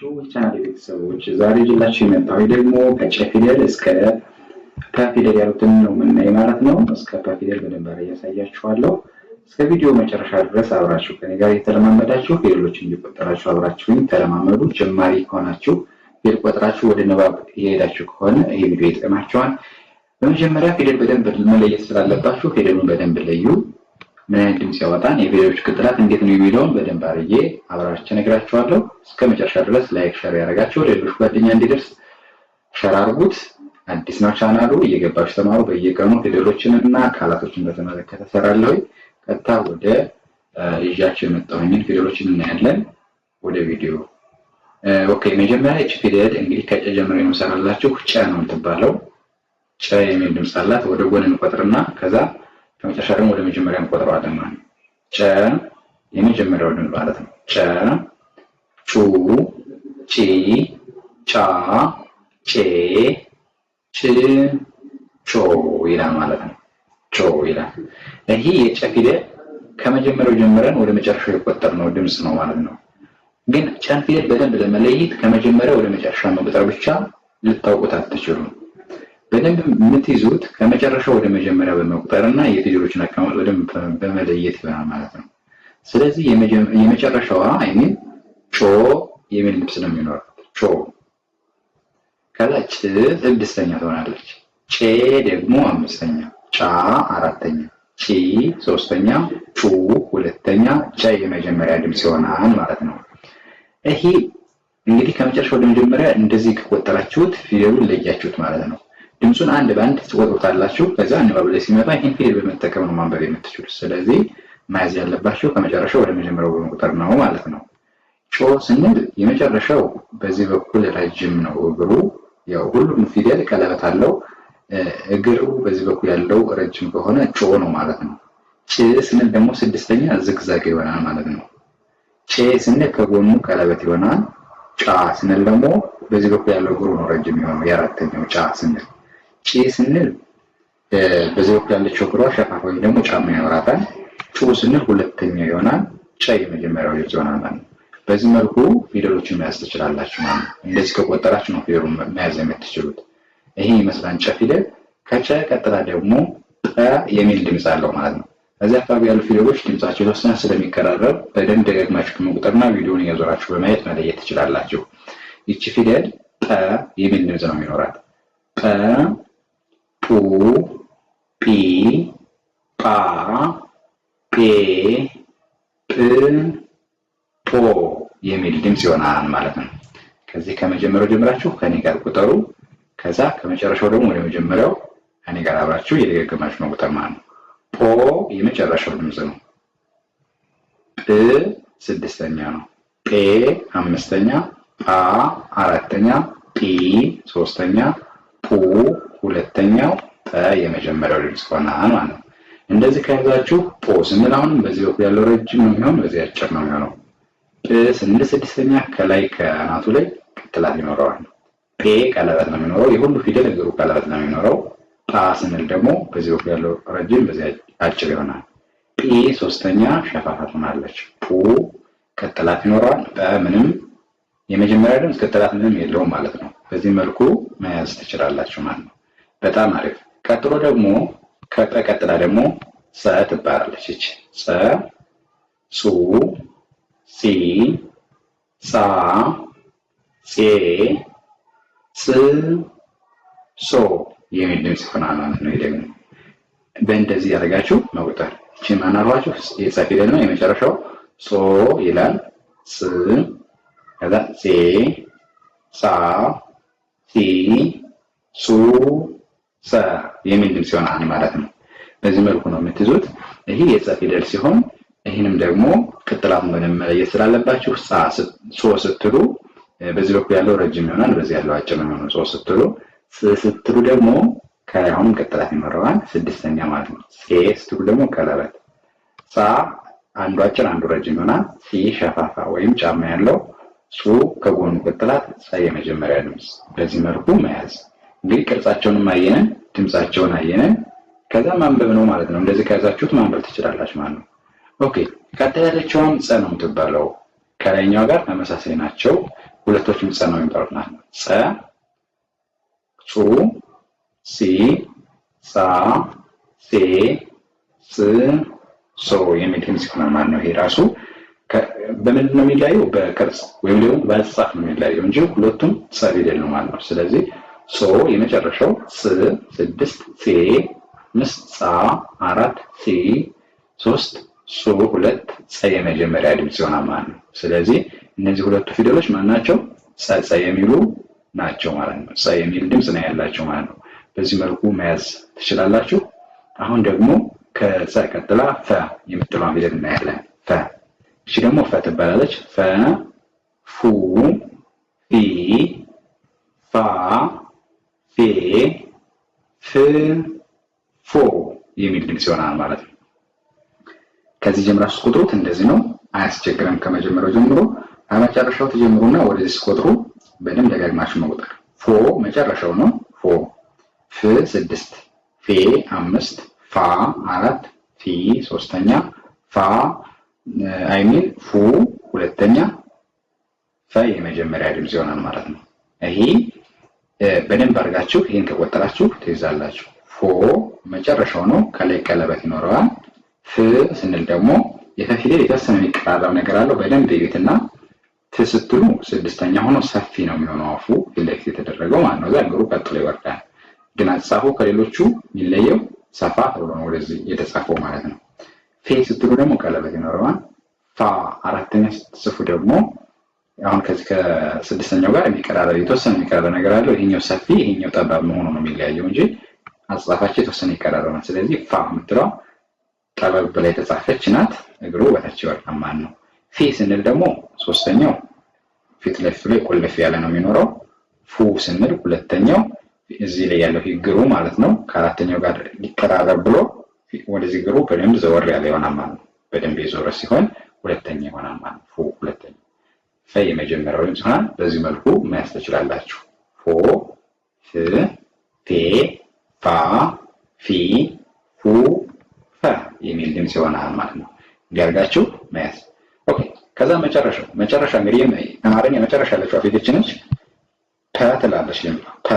ናችሁ ቻናል ቤተሰቦች? ዛሬ ይዤላችሁ የመጣሁት ደግሞ ከጨ ፊደል እስከ ፐ ፊደል ያሉትን ነው የምናይ ማለት ነው። እስከ ፐ ፊደል በደንብ አድርጌ ያሳያችኋለሁ። እስከ ቪዲዮ መጨረሻ ድረስ አብራችሁ ከኔ ጋር የተለማመዳችሁ ፊደሎችን እየቆጠራችሁ አብራችሁኝ ተለማመዱ። ጀማሪ ከሆናችሁ ፊደል ቆጥራችሁ ወደ ንባብ እየሄዳችሁ ከሆነ ይሄ ቪዲዮ ይጠቅማችኋል። በመጀመሪያ ፊደል በደንብ መለየት ስላለባችሁ ፊደሉን በደንብ ለዩ። ምን አይነት ድምጽ ያወጣን የፊደሎች ቅጥላት እንዴት ነው የሚለውን በደንብ አድርጌ አብራርቼ እነግራችኋለሁ። እስከ መጨረሻ ድረስ ላይክ ሼር ያደርጋችሁ ለሌሎች ጓደኛ እንዲደርስ ሼር አድርጉት። አዲስ ነው ቻናሉ፣ እየገባችሁ ተማሩ። በየቀኑ ፊደሎችንና ቃላቶችን በተመለከተ እሰራለሁ። ቀጥታ ወደ ይዣችሁ የመጣሁኝን ፊደሎችን እናያለን። ወደ ቪዲዮ ኦኬ። መጀመሪያ እቺ ፊደል እንግዲህ ከጨ ጀምሮ የምሰራላችሁ ጨ ነው የምትባለው። ጨ የሚል ድምጽ አላት። ወደ ጎን እንቆጥርና ከዛ ከመጨረሻ ደግሞ ወደ መጀመሪያ እንቆጥረዋለን ማለት ነው። ጨ የመጀመሪያው ድምጽ ማለት ነው። ጨ፣ ጩ፣ ጪ፣ ጫ፣ ጬ፣ ጭ፣ ጮ ይላል ማለት ነው። ጮ ይላል። ይሄ የጨ ፊደል ከመጀመሪያው ጀምረን ወደ መጨረሻው የቆጠርነው ድምጽ ነው ማለት ነው። ግን ጨን ፊደል በደንብ ለመለየት ከመጀመሪያው ወደ መጨረሻ መቁጠር ብቻ ልታውቁት አትችሉም። በደንብ የምትይዙት ከመጨረሻው ወደ መጀመሪያ በመቁጠርና የፊደሎችን አቀማመጥ በደንብ በመለየት ይሆናል ማለት ነው። ስለዚህ የመጨረሻዋ አይሚን ጮ የሚል ድምጽ ነው የሚኖረው። ጮ ከዛ ጭ ስድስተኛ ትሆናለች። ጬ ደግሞ አምስተኛ፣ ጫ አራተኛ፣ ጪ ሶስተኛ፣ ጩ ሁለተኛ፣ ጨ የመጀመሪያ ድምጽ ይሆናል ማለት ነው። ይሄ እንግዲህ ከመጨረሻው ወደ መጀመሪያ እንደዚህ ከቆጠራችሁት ፊደሉን ለያችሁት ማለት ነው። ድምጹን አንድ በአንድ ትቆጥሩታላችሁ። ከዛ ንባብ ላይ ሲመጣ ይሄን ፊደል በመጠቀም ነው ማንበብ የምትችሉት። ስለዚህ መያዝ ያለባችሁ ከመጨረሻው ወደ መጀመሪያው በመቁጠር ነው ማለት ነው። ጮ ስንል የመጨረሻው በዚህ በኩል ረጅም ነው እግሩ። ያው ሁሉም ፊደል ቀለበት አለው። እግሩ በዚህ በኩል ያለው ረጅም ከሆነ ጮ ነው ማለት ነው። ጭ ስንል ደግሞ ስድስተኛ ዝግዛግ ይሆናል ማለት ነው። ጬ ስንል ከጎኑ ቀለበት ይሆናል። ጫ ስንል ደግሞ በዚህ በኩል ያለው እግሩ ነው ረጅም የሆነው የአራተኛው ጫ ስንል። ጪ ስንል በዚህ በኩል ያለችው እግሯ ሸፋፋ ወይም ደግሞ ጫማ ይኖራታል። ጩ ስንል ሁለተኛው ይሆናል። ጨ የመጀመሪያው ልጅ ይሆናል ማለት ነው። በዚህ መልኩ ፊደሎችን መያዝ ትችላላችሁ ማለት ነው። እንደዚህ ከቆጠራችሁ ነው ፊደሉን መያዝ የምትችሉት። ይሄ ይመስላል ጨ ፊደል። ከጨ ቀጥላ ደግሞ ጰ የሚል ድምጽ አለው ማለት ነው። እዚህ አካባቢ ያሉ ፊደሎች ድምጻቸው የተወሰነ ስለሚቀራረብ በደንብ ደጋግማችሁ ከመቁጠርና ቪዲዮውን እያዞራችሁ በማየት መለየት ትችላላችሁ። ይቺ ፊደል ጰ የሚል ድምጽ ነው የሚኖራት። ጰ፣ ጱ፣ ጲ፣ ጳ፣ ጴ፣ ጵ፣ ጶ የሚል ድምጽ ይሆናል ማለት ነው። ከዚህ ከመጀመሪያው ጀምራችሁ ከኔ ጋር ቁጠሩ። ከዛ ከመጨረሻው ደግሞ ወደ መጀመሪያው ከኔ ጋር አብራችሁ እየደጋገማችሁ መቁጠር ማለት ነው። ጶ የመጨረሻው ድምጽ ነው። ጵ ስድስተኛ ነው። ጴ አምስተኛ፣ ጳ አራተኛ፣ ጲ ሶስተኛ፣ ፑ ሁለተኛው፣ ጰ የመጀመሪያው ድምጽ ይሆናል ማለት ነው። እንደዚህ ከያዛችሁ ጶ ስንል አሁንም በዚህ በኩል ያለው ረጅም ነው የሚሆነው፣ በዚህ አጭር ነው የሚሆነው። ጵ ስንል ስድስተኛ ከላይ ከአናቱ ላይ ቅጥላት ይኖረዋል። ጴ ቀለበት ነው የሚኖረው። የሁሉ ፊደል እግሩ ቀለበት ነው የሚኖረው። ጳ ስንል ደግሞ በዚህ በኩል ያለው ረጅም በዚህ አጭር ይሆናል። ጲ ሶስተኛ ሸፋፋ ትሆናለች። ፑ ቅጥላት ይኖረዋል። ጰ ምንም የመጀመሪያ ድምጽ ቅጥላት ምንም የለውም ማለት ነው። በዚህ መልኩ መያዝ ትችላላችሁ ማለት ነው። በጣም አሪፍ። ቀጥሎ ደግሞ ከጰ ቀጥላ ደግሞ ሰ ትባላለች። እቺ ሰ፣ ሱ፣ ሲ፣ ሳ፣ ጼ፣ ስ፣ ሶ የሚል ድምጽ ይሆናል ማለት ነው። ይሄ ደግሞ በእንደዚህ ያደርጋችሁ መቁጠር። እቺ ማን አልኳችሁ? የጸ ፊደል ነው። የመጨረሻው ሶ ይላል። ስ ከዛ ጼ፣ ሳ፣ ሲ፣ ሱ፣ ሰ የሚል ድምጽ ይሆናል ማለት ነው። በዚህ መልኩ ነው የምትይዙት። ይሄ የጸ ፊደል ሲሆን ይሄንም ደግሞ ቅጥላቱን በደንብ መለየት ስላለባችሁ ሶ ስትሉ በዚህ በኩል ያለው ረጅም ይሆናል፣ በዚህ ያለው አጭር ነው የሚሆነው። ሶ ስትሉ ስትሉ ደግሞ ከላይ አሁንም ቅጥላት ይኖረዋል፣ ስድስተኛ ማለት ነው። ጼ ስትሉ ደግሞ ቀለበት። ሳ አንዱ አጭር አንዱ ረጅም ይሆናል። ሲ ሸፋፋ ወይም ጫማ ያለው። ሱ ከጎኑ ቅጥላት፣ ጸ የመጀመሪያ ድምጽ። በዚህ መልኩ መያዝ። እንግዲህ ቅርጻቸውንም አየነን፣ ድምጻቸውን አየነን። ከዛ ማንበብ ነው ማለት ነው። እንደዚህ ከያዛችሁት ማንበብ ትችላላችሁ ማለት ነው። ኦኬ ቀጥታ ያለችውም ጸ ነው የምትባለው። ከላይኛው ጋር ተመሳሳይ ናቸው። ሁለቶችም ጸ ነው የሚባሉት ማለት ነው። ጸ፣ ጹ፣ ሲ፣ ሳ፣ ሴ፣ ጽ፣ ሶ የሚል ድምጽ ይሆናል ማለት ነው። ይሄ ራሱ በምንድን ነው የሚለያየው? በቅርጽ ወይም ደግሞ በአጻጻፍ ነው የሚለያየው እንጂ ሁለቱም ጸ ፊደል ነው ማለት ነው። ስለዚህ ሶ የመጨረሻው፣ ስ 6፣ ሴ 5፣ ጻ 4፣ ሲ 3፣ ሶ 2፣ ጸ የመጀመሪያ ድምጽ ይሆናል ማለት ነው። ስለዚህ እነዚህ ሁለቱ ፊደሎች ማን ናቸው? ጸ የሚሉ ናቸው ማለት ነው። ጸ የሚል ድምጽ ነው ያላቸው ማለት ነው። በዚህ መልኩ መያዝ ትችላላችሁ። አሁን ደግሞ ከጸ ቀጥላ ፈ የምትለዋን ፊደል እናያለን። ፈ እሺ ደግሞ ፈ ትባላለች። ፈ፣ ፉ፣ ፊ፣ ፋ፣ ፌ፣ ፍ፣ ፎ የሚል ድምጽ ይሆናል ማለት ነው። ከዚህ ጀምራችሁ ቁጥሩት እንደዚህ ነው፣ አያስቸግረም። ከመጀመሪያው ጀምሮ አመጨረሻው ተጀምሩና ወደዚህ ቁጥሩ በደንብ ደጋግማችሁ መቁጠር። ፎ መጨረሻው ነው። ፎ፣ ፍ 6፣ ፌ 5፣ ፋ 4፣ ፊ 3ኛ፣ ፋ አይሚን ፉ 2ኛ፣ ፈ የመጀመሪያ ድምጽ ይሆናል ማለት ነው። ይሄ በደንብ አድርጋችሁ ይሄን ከቆጠራችሁ ትይዛላችሁ። ፎ መጨረሻው ነው፣ ከላይ ቀለበት ይኖረዋል። ፍ ስንል ደግሞ የፈ ፊደል የተወሰነ የሚቀራረብ ነገር አለው። በደንብ ይዩትና ት ስትሉ 6ኛ ሆኖ ሰፊ ነው የሚሆነው አፉ ፊት ለፊት የተደረገው ማለት ነው። እግሩ ቀጥሎ ይወርዳል። ግን አጻፉ ከሌሎቹ የሚለየው ሰፋ ተብሎ ነው ወደዚህ የተጻፈው ማለት ነው። ፌ ስትሉ ደግሞ ቀለበት ይኖረዋል። ፋ 4ኛ ስትጽፉ ደግሞ አሁን ከዚህ ከ6ኛው ጋር የሚቀራረብ የተወሰነ የሚቀራረብ ነገር አለው። ይሄኛው ሰፊ ይሄኛው ጠባብ መሆኑ ነው የሚለያየው እንጂ አጻፋቸው የተወሰነ ይቀራረባል። ስለዚህ ፋ የምትለው ጠበብ ብላ የተጻፈች ናት፣ እግሩ በታች ይወርዳል ማለት ነው። ፌ ስንል ደግሞ 3ኛው ፊት ለፊቱ ላይ ቁልፍ ያለ ነው የሚኖረው። ፉ ስንል 2ኛው እዚህ ላይ ያለው እግሩ ማለት ነው ከ4ኛው ጋር ሊቀራረብ ብሎ ወደዚህ እግሩ በደንብ ዘወር ያለ ይሆናል ማለት ነው። በደንብ የዞረ ሲሆን 2ኛ ይሆናል ማለት ነው። ፉ 2ኛ። ፈ የመጀመሪያው ድምጽ ይሆናል። በዚህ መልኩ መያዝ ትችላላችሁ። ፎ፣ ፍ፣ ፌ፣ ፋ፣ ፊ፣ ፉ፣ ፈ የሚል ድምጽ ይሆናል ማለት ነው። እንዲያርጋችሁ መያዝ። ኦኬ። ከዛ መጨረሻ እንግዲህ አማርኛ መጨረሻ ያለችው ፊደል ነች። ፐ ትላለች። ፐ፣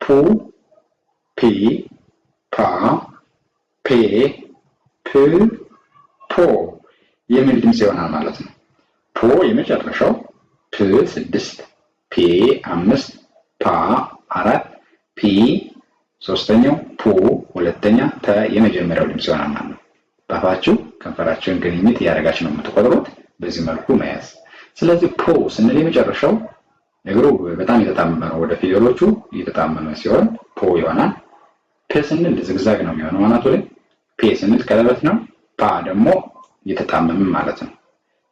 ፑ፣ ፒ፣ ፓ፣ ፔ፣ ፕ፣ ፖ የሚል ድምጽ ይሆናል ማለት ነው። ፖ የመጨረሻው፣ ፕ 6፣ ፔ 5፣ ፓ 4፣ ፒ 3ኛው፣ ፑ 2ኛ፣ ተ የመጀመሪያው ድምጽ ይሆናል ማለት ነው። በአፋችሁ ከንፈራችሁን ግንኙነት እያደረጋችሁ ነው የምትቆጥሩት። በዚህ መልኩ መያዝ። ስለዚህ ፖ ስንል የመጨረሻው እግሩ በጣም የተጣመመ ነው፣ ወደ ፊደሎቹ የተጣመመ ሲሆን ፖ ይሆናል። ፕ ስንል ዝግዛግ ነው የሚሆነው አናቱ ላይ። ፔ ስንል ቀለበት ነው። ፓ ደግሞ የተጣመመ ማለት ነው።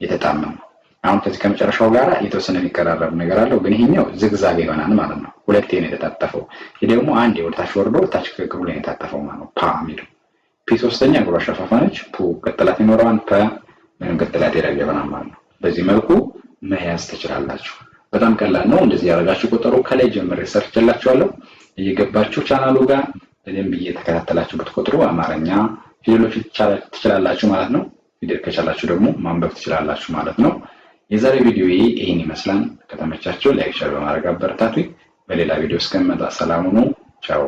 የተጣመመ አሁን ከዚህ ከመጨረሻው ጋር የተወሰነ የሚቀራረብ ነገር አለው፣ ግን ይሄኛው ዝግዛግ ይሆናል ማለት ነው። ሁለቴ ነው የተጣጠፈው። ይሄ ደግሞ አንዴ ወደታች ወርዶ ታች ከእግሩ ላይ የታጠፈው ማለት ነው። ፓ የሚለው ፒ 3ኛ እግሯ ሸፋፋ ነች። ፑ ቀጥላት ይኖረዋል። ፐ ምንም ቀጥላት የሌለው ይሆናል ማለት ነው። በዚህ መልኩ መያዝ ትችላላችሁ። በጣም ቀላል ነው። እንደዚህ ያደርጋችሁ ቁጥሩ ከላይ ጀምሬ ሰርችላችኋለሁ። እየገባችሁ ቻናሉ ጋር በደንብ እየተከታተላችሁ ብትቆጥሩ አማርኛ ፊደሎች ትችላላችሁ ማለት ነው። ፊደል ከቻላችሁ ደግሞ ማንበብ ትችላላችሁ ማለት ነው። የዛሬ ቪዲዮ ይሄን ይመስላል። ከተመቻችሁ ላይክ፣ ሼር በማድረግ አበረታቱኝ። በሌላ ቪዲዮ እስከምመጣ ሰላም ሁኑ። ቻው።